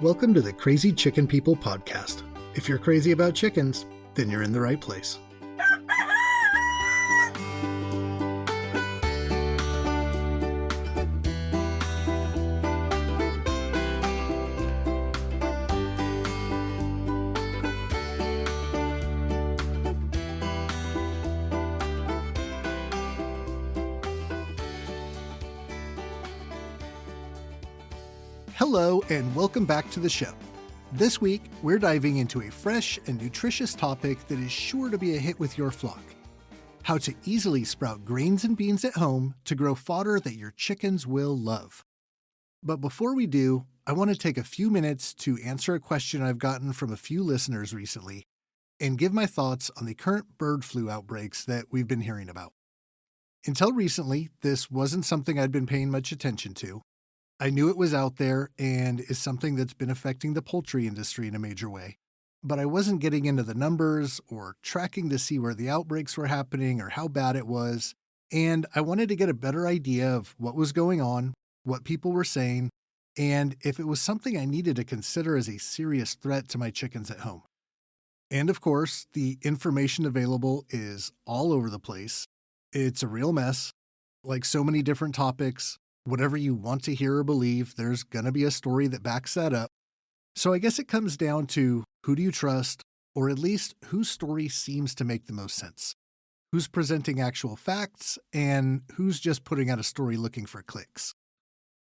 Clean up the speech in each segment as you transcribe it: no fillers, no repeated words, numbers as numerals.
Welcome to the Crazy Chicken People podcast. If you're crazy about chickens, then you're in the right place. Hello, and welcome back to the show. This week, we're diving into a fresh and nutritious topic that is sure to be a hit with your flock. How to easily sprout grains and beans at home to grow fodder that your chickens will love. But before we do, I want to take a few minutes to answer a question I've gotten from a few listeners recently and give my thoughts on the current bird flu outbreaks that we've been hearing about. Until recently, this wasn't something I'd been paying much attention to. I knew it was out there and is something that's been affecting the poultry industry in a major way, but I wasn't getting into the numbers or tracking to see where the outbreaks were happening or how bad it was, and I wanted to get a better idea of what was going on, what people were saying, and if it was something I needed to consider as a serious threat to my chickens at home. And of course, the information available is all over the place. It's a real mess. Like so many different topics, whatever you want to hear or believe, there's going to be a story that backs that up. So I guess it comes down to who do you trust, or at least whose story seems to make the most sense. Who's presenting actual facts, and who's just putting out a story looking for clicks.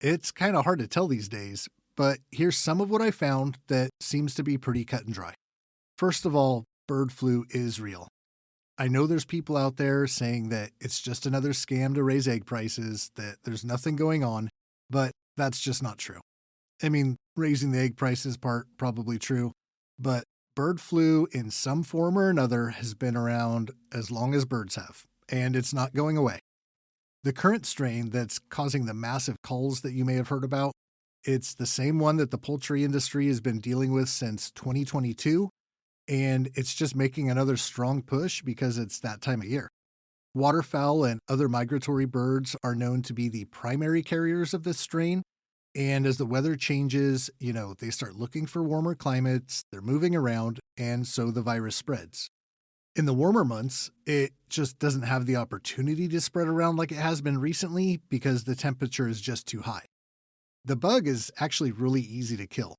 It's kind of hard to tell these days, but here's some of what I found that seems to be pretty cut and dry. First of all, bird flu is real. I know there's people out there saying that it's just another scam to raise egg prices, that there's nothing going on, but that's just not true. I mean, raising the egg prices part, probably true, but bird flu in some form or another has been around as long as birds have, and it's not going away. The current strain that's causing the massive culls that you may have heard about, it's the same one that the poultry industry has been dealing with since 2022. And it's just making another strong push because it's that time of year. Waterfowl and other migratory birds are known to be the primary carriers of this strain. And as the weather changes, they start looking for warmer climates, they're moving around, and so the virus spreads. In the warmer months, it just doesn't have the opportunity to spread around like it has been recently because the temperature is just too high. The bug is actually really easy to kill.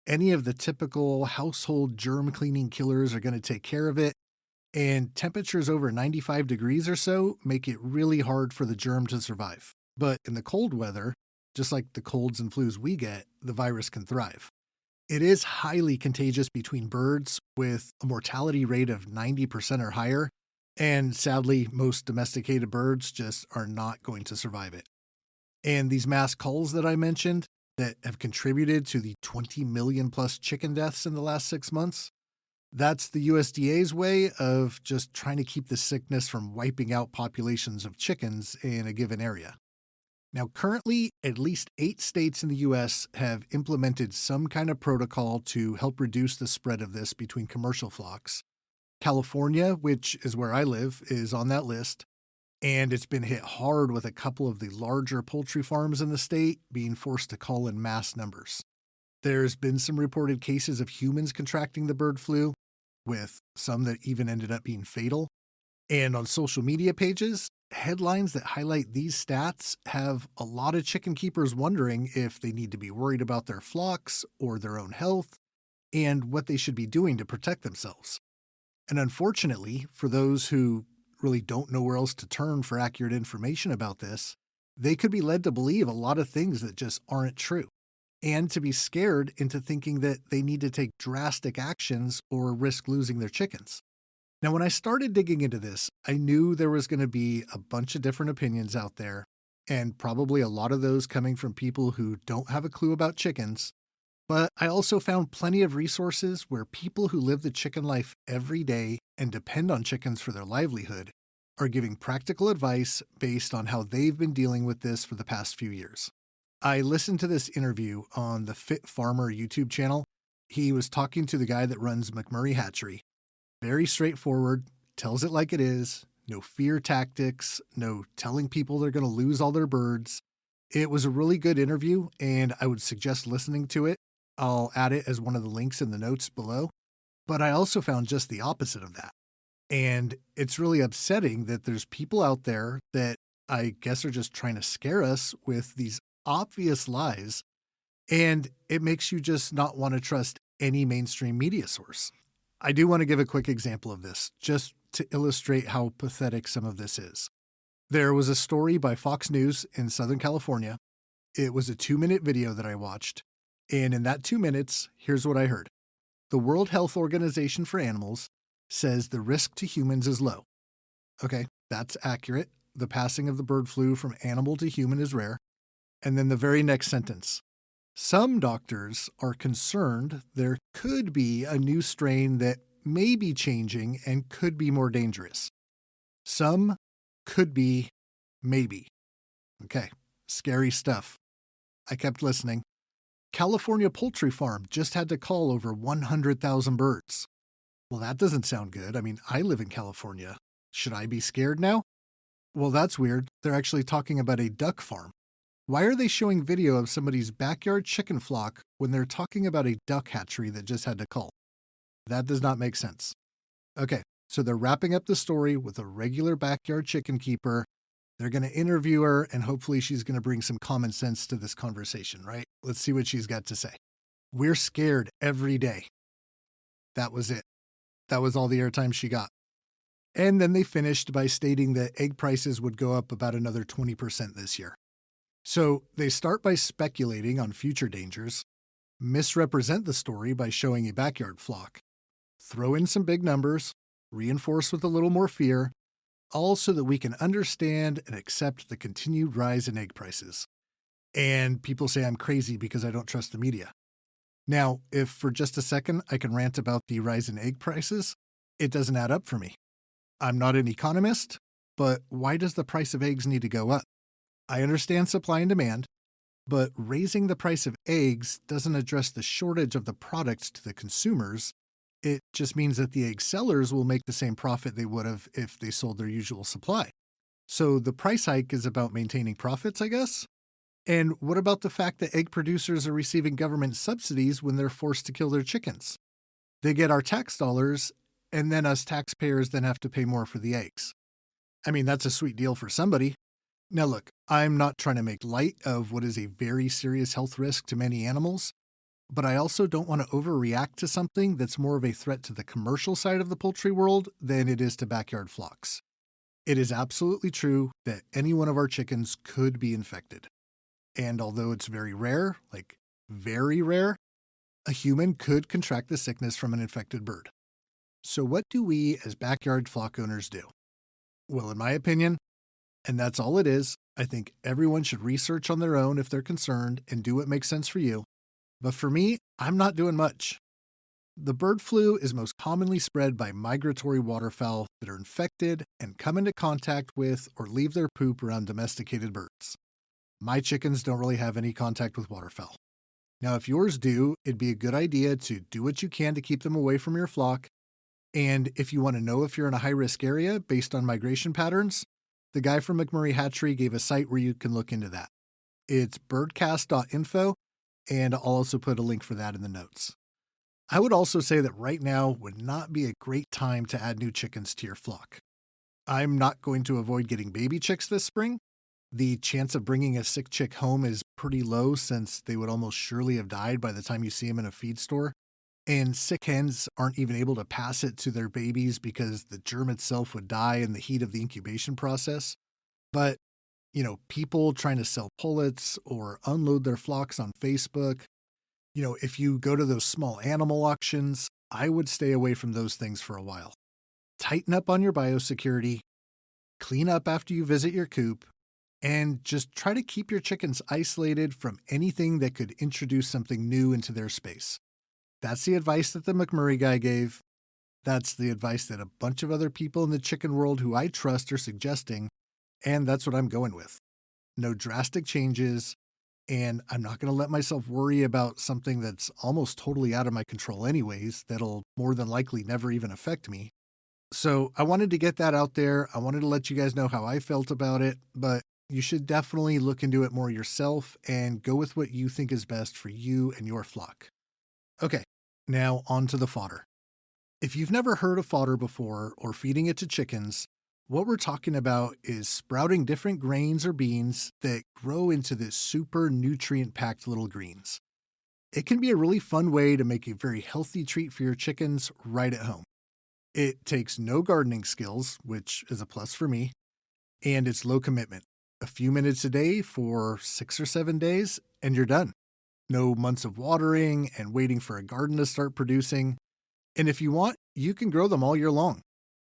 Any of the typical household germ cleaning killers are going to take care of it, and temperatures over 95 degrees or so make it really hard for the germ to survive. But in the cold weather, just like the colds and flus we get, the virus can thrive. It is highly contagious between birds with a mortality rate of 90% or higher, and sadly, most domesticated birds just are not going to survive it. And these mass culls that I mentioned, that have contributed to the 20 million plus chicken deaths in the last 6 months. That's the USDA's way of just trying to keep the sickness from wiping out populations of chickens in a given area. Now, currently, at least 8 states in the U.S. have implemented some kind of protocol to help reduce the spread of this between commercial flocks. California, which is where I live, is on that list. And it's been hit hard with a couple of the larger poultry farms in the state being forced to call in mass numbers. There's been some reported cases of humans contracting the bird flu, with some that even ended up being fatal. And on social media pages, headlines that highlight these stats have a lot of chicken keepers wondering if they need to be worried about their flocks or their own health, and what they should be doing to protect themselves. And unfortunately, for those who really don't know where else to turn for accurate information about this, they could be led to believe a lot of things that just aren't true, and to be scared into thinking that they need to take drastic actions or risk losing their chickens. Now, when I started digging into this, I knew there was going to be a bunch of different opinions out there, and probably a lot of those coming from people who don't have a clue about chickens. But I also found plenty of resources where people who live the chicken life every day and depend on chickens for their livelihood are giving practical advice based on how they've been dealing with this for the past few years. I listened to this interview on the Fit Farmer YouTube channel. He was talking to the guy that runs McMurray Hatchery. Very straightforward, tells it like it is, no fear tactics, no telling people they're going to lose all their birds. It was a really good interview, and I would suggest listening to it. I'll add it as one of the links in the notes below. But I also found just the opposite of that. And it's really upsetting that there's people out there that I guess are just trying to scare us with these obvious lies. And it makes you just not want to trust any mainstream media source. I do want to give a quick example of this, just to illustrate how pathetic some of this is. There was a story by Fox News in Southern California. It was a 2-minute video that I watched. And in that 2 minutes, here's what I heard. The World Health Organization for Animals says the risk to humans is low. Okay, that's accurate. The passing of the bird flu from animal to human is rare. And then the very next sentence. Some doctors are concerned there could be a new strain that may be changing and could be more dangerous. Some could be maybe. Okay, scary stuff. I kept listening. California poultry farm just had to cull over 100,000 birds. Well, that doesn't sound good. I mean, I live in California. Should I be scared now? Well, that's weird. They're actually talking about a duck farm. Why are they showing video of somebody's backyard chicken flock when they're talking about a duck hatchery that just had to cull? That does not make sense. Okay, so they're wrapping up the story with a regular backyard chicken keeper. They're going to interview her, and hopefully she's going to bring some common sense to this conversation, right? Let's see what she's got to say. We're scared every day. That was it. That was all the airtime she got. And then they finished by stating that egg prices would go up about another 20% this year. So they start by speculating on future dangers, misrepresent the story by showing a backyard flock, throw in some big numbers, reinforce with a little more fear, all so that we can understand and accept the continued rise in egg prices. And people say I'm crazy because I don't trust the media. Now, if for just a second I can rant about the rise in egg prices, it doesn't add up for me. I'm not an economist, but why does the price of eggs need to go up? I understand supply and demand, but raising the price of eggs doesn't address the shortage of the products to the consumers. It just means that the egg sellers will make the same profit they would have if they sold their usual supply. So the price hike is about maintaining profits, I guess? And what about the fact that egg producers are receiving government subsidies when they're forced to kill their chickens? They get our tax dollars, and then us taxpayers then have to pay more for the eggs. I mean, that's a sweet deal for somebody. Now look, I'm not trying to make light of what is a very serious health risk to many animals, but I also don't want to overreact to something that's more of a threat to the commercial side of the poultry world than it is to backyard flocks. It is absolutely true that any one of our chickens could be infected. And although it's very rare, like very rare, a human could contract the sickness from an infected bird. So what do we as backyard flock owners do? Well, in my opinion, and that's all it is, I think everyone should research on their own if they're concerned and do what makes sense for you. But for me, I'm not doing much. The bird flu is most commonly spread by migratory waterfowl that are infected and come into contact with or leave their poop around domesticated birds. My chickens don't really have any contact with waterfowl. Now, if yours do, it'd be a good idea to do what you can to keep them away from your flock. And if you want to know if you're in a high-risk area based on migration patterns, the guy from McMurray Hatchery gave a site where you can look into that. It's birdcast.info, and I'll also put a link for that in the notes. I would also say that right now would not be a great time to add new chickens to your flock. I'm not going to avoid getting baby chicks this spring. The chance of bringing a sick chick home is pretty low since they would almost surely have died by the time you see them in a feed store. And sick hens aren't even able to pass it to their babies because the germ itself would die in the heat of the incubation process. But, people trying to sell pullets or unload their flocks on Facebook, if you go to those small animal auctions, I would stay away from those things for a while. Tighten up on your biosecurity, clean up after you visit your coop, and just try to keep your chickens isolated from anything that could introduce something new into their space. That's the advice that the McMurray guy gave. That's the advice that a bunch of other people in the chicken world who I trust are suggesting, and that's what I'm going with. No drastic changes, and I'm not going to let myself worry about something that's almost totally out of my control anyways, that'll more than likely never even affect me. So I wanted to get that out there. I wanted to let you guys know how I felt about it, but you should definitely look into it more yourself and go with what you think is best for you and your flock. Okay, now on to the fodder. If you've never heard of fodder before or feeding it to chickens, what we're talking about is sprouting different grains or beans that grow into this super nutrient packed little greens. It can be a really fun way to make a very healthy treat for your chickens right at home. It takes no gardening skills, which is a plus for me, and it's low commitment. A few minutes a day for 6 or 7 days, and you're done. No months of watering and waiting for a garden to start producing. And if you want, you can grow them all year long.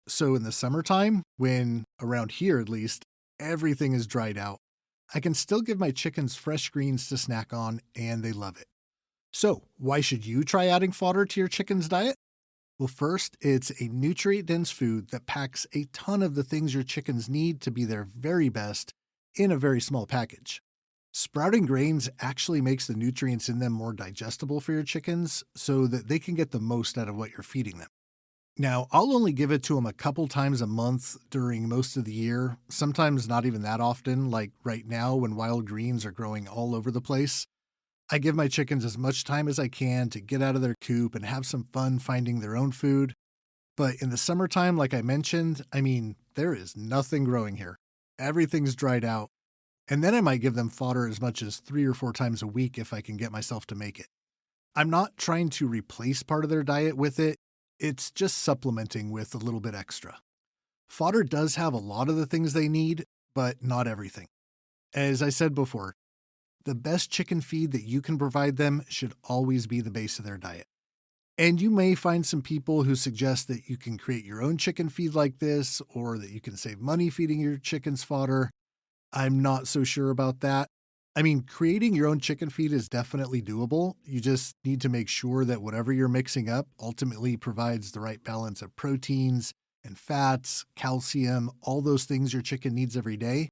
So in the summertime, when around here at least, everything is dried out, I can still give my chickens fresh greens to snack on, and they love it. So, why should you try adding fodder to your chicken's diet? Well, first, it's a nutrient dense food that packs a ton of the things your chickens need to be their very best in a very small package. Sprouting grains actually makes the nutrients in them more digestible for your chickens so that they can get the most out of what you're feeding them. Now, I'll only give it to them a couple times a month during most of the year, sometimes not even that often, like right now when wild greens are growing all over the place. I give my chickens as much time as I can to get out of their coop and have some fun finding their own food. But in the summertime, like I mentioned, there is nothing growing here. Everything's dried out. And then I might give them fodder as much as 3 or 4 times a week if I can get myself to make it. I'm not trying to replace part of their diet with it, it's just supplementing with a little bit extra. Fodder does have a lot of the things they need, but not everything. As I said before, the best chicken feed that you can provide them should always be the base of their diet. And you may find some people who suggest that you can create your own chicken feed like this, or that you can save money feeding your chickens fodder. I'm not so sure about that. Creating your own chicken feed is definitely doable. You just need to make sure that whatever you're mixing up ultimately provides the right balance of proteins and fats, calcium, all those things your chicken needs every day.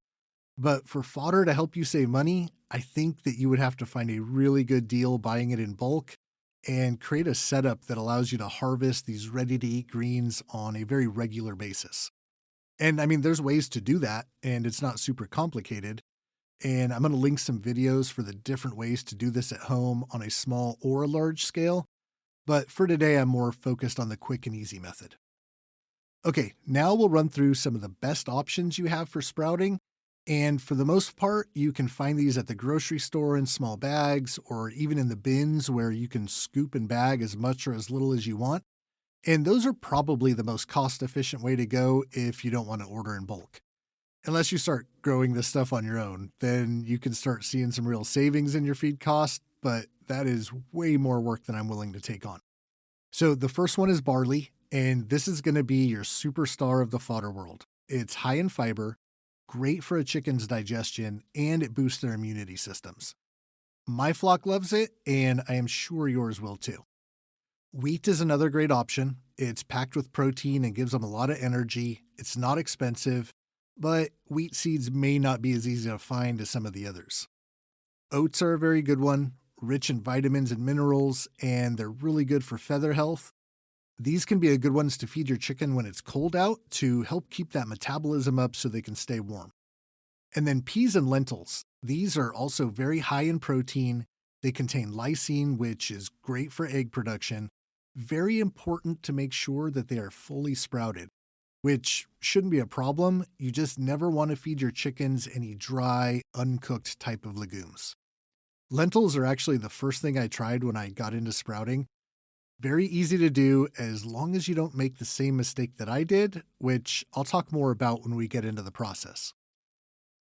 But for fodder to help you save money, I think that you would have to find a really good deal buying it in bulk and create a setup that allows you to harvest these ready to eat greens on a very regular basis. And there's ways to do that, and it's not super complicated. And I'm going to link some videos for the different ways to do this at home on a small or a large scale. But for today, I'm more focused on the quick and easy method. Okay, now we'll run through some of the best options you have for sprouting. And for the most part, you can find these at the grocery store in small bags or even in the bins where you can scoop and bag as much or as little as you want. And those are probably the most cost efficient way to go if you don't want to order in bulk. Unless you start growing this stuff on your own, then you can start seeing some real savings in your feed cost, but that is way more work than I'm willing to take on. So the first one is barley, and this is going to be your superstar of the fodder world. It's high in fiber, great for a chicken's digestion, and it boosts their immunity systems. My flock loves it, and I am sure yours will too. Wheat is another great option. It's packed with protein and gives them a lot of energy. It's not expensive, but wheat seeds may not be as easy to find as some of the others. Oats are a very good one, rich in vitamins and minerals, and they're really good for feather health. These can be a good ones to feed your chicken when it's cold out to help keep that metabolism up so they can stay warm. And then peas and lentils. These are also very high in protein. They contain lysine, which is great for egg production. Very important to make sure that they are fully sprouted, which shouldn't be a problem. You just never want to feed your chickens any dry, uncooked type of legumes. Lentils are actually the first thing I tried when I got into sprouting. Very easy to do as long as you don't make the same mistake that I did, which I'll talk more about when we get into the process.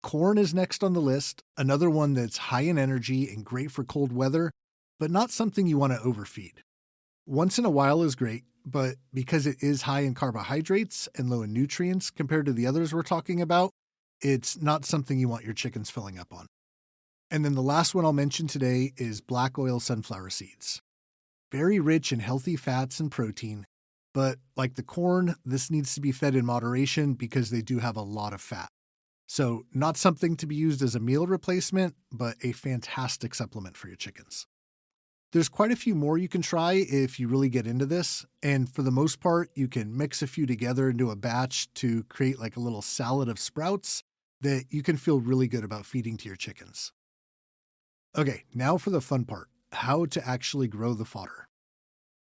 Corn is next on the list, another one that's high in energy and great for cold weather, but not something you want to overfeed. Once in a while is great, but because it is high in carbohydrates and low in nutrients compared to the others we're talking about, it's not something you want your chickens filling up on. And then the last one I'll mention today is black oil sunflower seeds. Very rich in healthy fats and protein, but like the corn, this needs to be fed in moderation because they do have a lot of fat. So not something to be used as a meal replacement, but a fantastic supplement for your chickens. There's quite a few more you can try if you really get into this, and for the most part, you can mix a few together into a batch to create like a little salad of sprouts that you can feel really good about feeding to your chickens. Okay, now for the fun part, how to actually grow the fodder.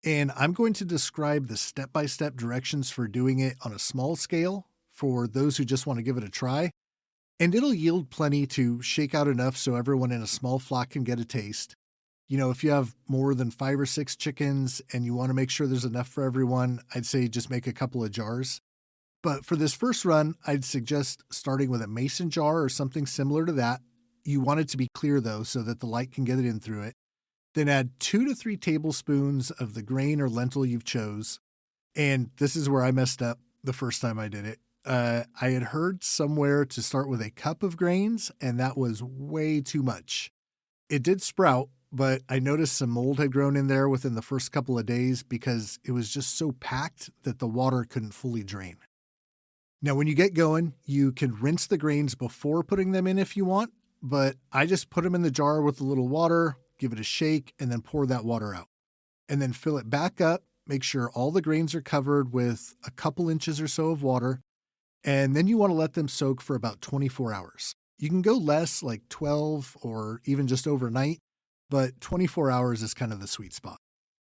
And I'm going to describe the step-by-step directions for doing it on a small scale for those who just want to give it a try. And it'll yield plenty to shake out enough so everyone in a small flock can get a taste. If you have more than 5 or 6 chickens and you want to make sure there's enough for everyone, I'd say just make a couple of jars. But for this first run, I'd suggest starting with a mason jar or something similar to that. You want it to be clear though, so that the light can get it in through it. Then add 2 to 3 tablespoons of the grain or lentil you've chose. And this is where I messed up the first time I did it. I had heard somewhere to start with a cup of grains, and that was way too much. It did sprout, but I noticed some mold had grown in there within the first couple of days because it was just so packed that the water couldn't fully drain. Now, when you get going, you can rinse the grains before putting them in if you want, but I just put them in the jar with a little water, give it a shake, and then pour that water out. And then fill it back up, make sure all the grains are covered with a couple inches or so of water, and then you want to let them soak for about 24 hours. You can go less, like 12 or even just overnight, but 24 hours is kind of the sweet spot.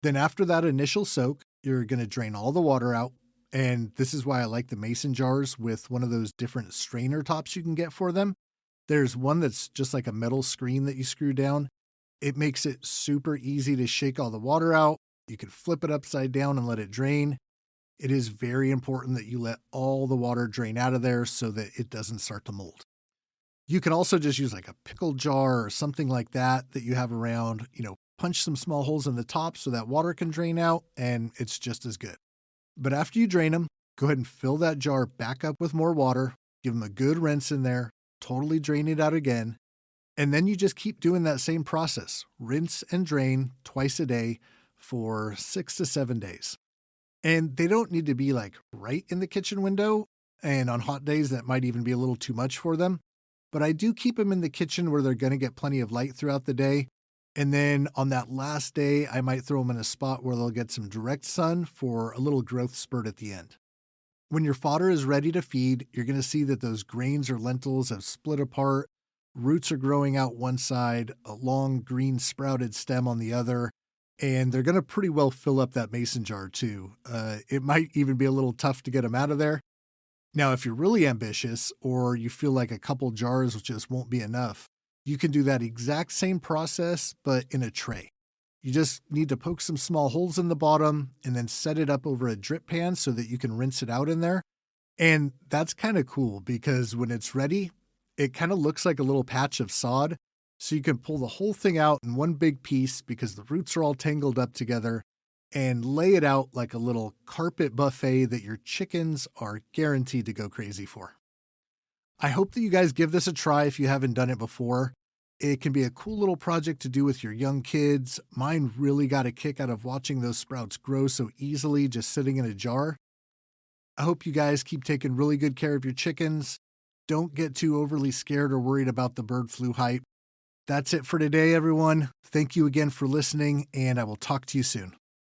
Then after that initial soak, you're going to drain all the water out. And this is why I like the mason jars with one of those different strainer tops you can get for them. There's one that's just like a metal screen that you screw down. It makes it super easy to shake all the water out. You can flip it upside down and let it drain. It is very important that you let all the water drain out of there so that it doesn't start to mold. You can also just use like a pickle jar or something like that you have around, punch some small holes in the top so that water can drain out, and it's just as good. But after you drain them, go ahead and fill that jar back up with more water, give them a good rinse in there, totally drain it out again, and then you just keep doing that same process. Rinse and drain twice a day for 6 to 7 days. And they don't need to be like right in the kitchen window, and on hot days that might even be a little too much for them. But I do keep them in the kitchen where they're going to get plenty of light throughout the day. And then on that last day, I might throw them in a spot where they'll get some direct sun for a little growth spurt at the end. When your fodder is ready to feed, you're going to see that those grains or lentils have split apart, roots are growing out one side, a long green sprouted stem on the other, and they're going to pretty well fill up that mason jar too. It might even be a little tough to get them out of there. Now, if you're really ambitious or you feel like a couple jars just won't be enough, you can do that exact same process, but in a tray. You just need to poke some small holes in the bottom and then set it up over a drip pan so that you can rinse it out in there. And that's kind of cool because when it's ready, it kind of looks like a little patch of sod. So you can pull the whole thing out in one big piece because the roots are all tangled up together and lay it out like a little carpet buffet that your chickens are guaranteed to go crazy for. I hope that you guys give this a try if you haven't done it before. It can be a cool little project to do with your young kids. Mine really got a kick out of watching those sprouts grow so easily just sitting in a jar. I hope you guys keep taking really good care of your chickens. Don't get too overly scared or worried about the bird flu hype. That's it for today, everyone. Thank you again for listening, and I will talk to you soon.